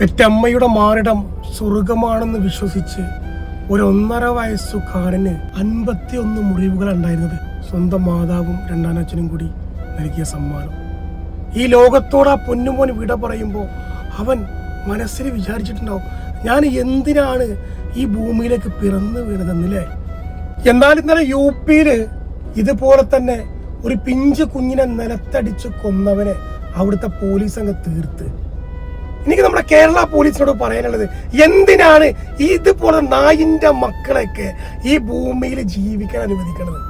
പെറ്റമ്മയുടെ മാറിടം സ്വർഗമാണെന്ന് വിശ്വസിച്ച് ഒരു 1.5 വയസ്സുകാരന് 51 മുറിവുകൾ ഉണ്ടായിരുന്നത് സ്വന്തം മാതാവും രണ്ടാനച്ഛനും കൂടി നൽകിയ സമ്മാനം. ഈ ലോകത്തോട് ആ പൊന്നുമോൻ വിട പറയുമ്പോൾ അവൻ മനസ്സിൽ വിചാരിച്ചിട്ടുണ്ടാവും, ഞാൻ എന്തിനാണ് ഈ ഭൂമിയിലേക്ക് പിറന്നു വീണതെന്നില്ലേ. എന്നാൽ ഇന്നലെ UP-യിൽ ഇതുപോലെ തന്നെ ഒരു പിഞ്ചു കുഞ്ഞിനെ നിലത്തടിച്ച് കൊന്നവനെ അവിടുത്തെ പോലീസ് അങ്ങ് തീർത്ത്. എനിക്ക് നമ്മുടെ കേരള പോലീസിനോട് പറയാനുള്ളത്, എന്തിനാണ് ഇതുപോലെ നായിന്റെ മക്കളെയൊക്കെ ഈ ഭൂമിയിൽ ജീവിക്കാൻ അനുവദിക്കണത്?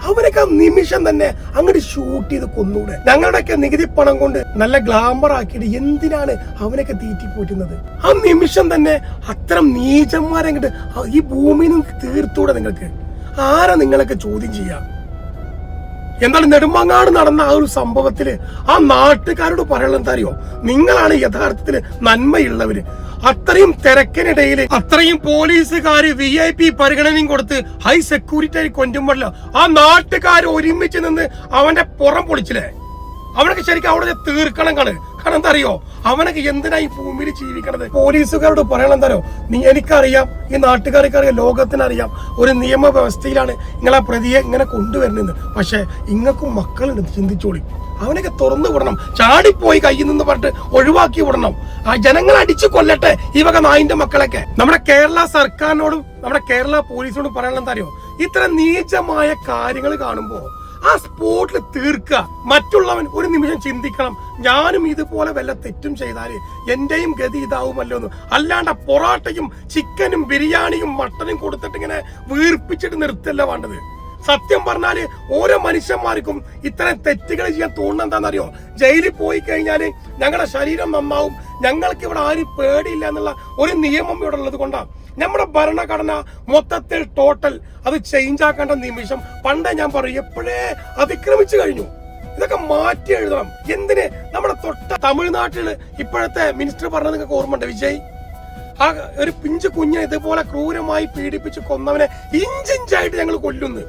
അവരൊക്കെ ആ നിമിഷം തന്നെ അങ്ങോട്ട് ഷൂട്ട് ചെയ്ത് കൊന്നൂടെ? ഞങ്ങളുടെയൊക്കെ നികുതി പണം കൊണ്ട് നല്ല ഗ്ലാമർ ആക്കിയിട്ട് എന്തിനാണ് അവനൊക്കെ തീറ്റിപ്പോറ്റുന്നത്? ആ നിമിഷം തന്നെ അത്തരം നീചന്മാരെ അങ്ങോട്ട് ഈ ഭൂമിയിൽ നിന്ന് തീർത്തൂടെ? നിങ്ങൾക്ക് ആരാ നിങ്ങളൊക്കെ ചോദ്യം ചെയ്യാം? എന്നാൽ നെടുമങ്ങാട് നടന്ന ആ ഒരു സംഭവത്തില് ആ നാട്ടുകാരോട് പറയാനുള്ള എന്താ അറിയോ, നിങ്ങളാണ് യഥാർത്ഥത്തില് നന്മയുള്ളവര്. അത്രയും തിരക്കിനിടയിൽ അത്രയും പോലീസുകാര് VIP പരിഗണനയും കൊടുത്ത് ഹൈ സെക്യൂരിറ്റി ആയി കൊണ്ടുമ്പോഴല്ലോ ആ നാട്ടുകാർ ഒരുമിച്ച് നിന്ന് അവന്റെ പുറം പൊളിച്ചില്ലേ? അവനൊക്കെ ശരിക്കും അവിടെ തീർക്കണം. കാരണം എന്താ അറിയോ, അവനൊക്കെ എന്തിനാ ഈ ഭൂമിയിൽ ജീവിക്കണത്? പോലീസുകാരോട് പറയണം എന്താ അറിയോ, എനിക്കറിയാം, ഈ നാട്ടുകാർക്ക് അറിയാം, ലോകത്തിനറിയാം ഒരു നിയമവ്യവസ്ഥയിലാണ് നിങ്ങളെ പ്രതിയെ ഇങ്ങനെ കൊണ്ടുവരുന്നത്. പക്ഷെ ഇങ്ങൾക്കും മക്കളുണ്ട്, ചിന്തിച്ചോളി. അവനൊക്കെ തുറന്നു വിടണം, ചാടിപ്പോയി കയ്യിൽ നിന്ന് പറഞ്ഞിട്ട് ഒഴിവാക്കി വിടണം. ആ ജനങ്ങൾ അടിച്ചു കൊല്ലട്ടെ ഈ വക നായിന്റെ മക്കളൊക്കെ. നമ്മുടെ കേരള സർക്കാരിനോടും നമ്മുടെ കേരള പോലീസിനോടും പറയാനുള്ള എന്താ അറിയോ, ഇത്തരം നീചമായ കാര്യങ്ങൾ കാണുമ്പോ ആ സ്പോട്ടിൽ തീർക്കുക. മറ്റുള്ളവൻ ഒരു നിമിഷം ചിന്തിക്കണം, ഞാനും ഇതുപോലെ വല്ല തെറ്റും ചെയ്താല് എന്റെയും ഗതി ഇതാവുമല്ലോ എന്ന്. അല്ലാണ്ട് പൊറാട്ടയും ചിക്കനും ബിരിയാണിയും മട്ടനും കൊടുത്തിട്ട് ഇങ്ങനെ വീർപ്പിച്ചിട്ട് നിർത്തല്ല വേണ്ടത്. സത്യം പറഞ്ഞാല് ഓരോ മനുഷ്യന്മാർക്കും ഇത്തരം തെറ്റുകൾ ചെയ്യാൻ തോന്നുന്നത് എന്താണെന്നറിയോ, ജയിലിൽ പോയി കഴിഞ്ഞാല് ഞങ്ങളുടെ ശരീരം നന്നാവും, ഞങ്ങൾക്ക് ഇവിടെ ആരും പേടിയില്ല എന്നുള്ള ഒരു നിയമം ഇവിടെ ഉള്ളത് കൊണ്ടാണ് നമ്മുടെ ഭരണഘടന മൊത്തത്തിൽ ടോട്ടൽ അത് ചേഞ്ച് ആക്കേണ്ട നിമിഷം പണ്ടേ ഞാൻ പറയും എപ്പോഴേ അതിക്രമിച്ചു കഴിഞ്ഞു. ഇതൊക്കെ മാറ്റി എഴുതണം. എന്തിന്? നമ്മുടെ തൊട്ട തമിഴ്നാട്ടില് ഇപ്പോഴത്തെ മിനിസ്റ്റർ പറഞ്ഞത് നിങ്ങൾക്ക് ഓർമ്മയുണ്ട്? വിജയ് ആ ഒരു പിഞ്ചു കുഞ്ഞിനെ ഇതുപോലെ ക്രൂരമായി പീഡിപ്പിച്ച് കൊന്നവനെ ഇഞ്ചിഞ്ചായിട്ട് ഞങ്ങൾ കൊല്ലുന്നു.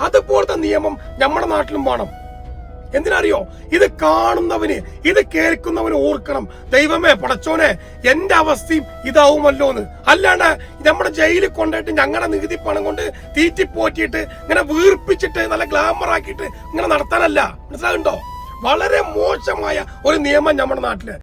അതുപോലത്തെ നിയമം നമ്മുടെ നാട്ടിലും വേണം. എന്തിനറിയോ, ഇത് കാണുന്നവന് ഇത് കേൾക്കുന്നവന് ഓർക്കണം, ദൈവമേ പടച്ചോനെ എന്റെ അവസ്ഥയും ഇതാവുമല്ലോ എന്ന്. അല്ലാണ്ട് നമ്മുടെ ജയിലിൽ കൊണ്ടുപോയിട്ട് ഞങ്ങളുടെ നികുതി പണം കൊണ്ട് തീറ്റിപ്പോറ്റിയിട്ട് ഇങ്ങനെ വീർപ്പിച്ചിട്ട് നല്ല ഗ്ലാമർ ആക്കിയിട്ട് ഇങ്ങനെ നടത്താനല്ല. മനസ്സിലാകുന്നുണ്ടോ? വളരെ മോശമായ ഒരു നിയമം നമ്മുടെ നാട്ടില്.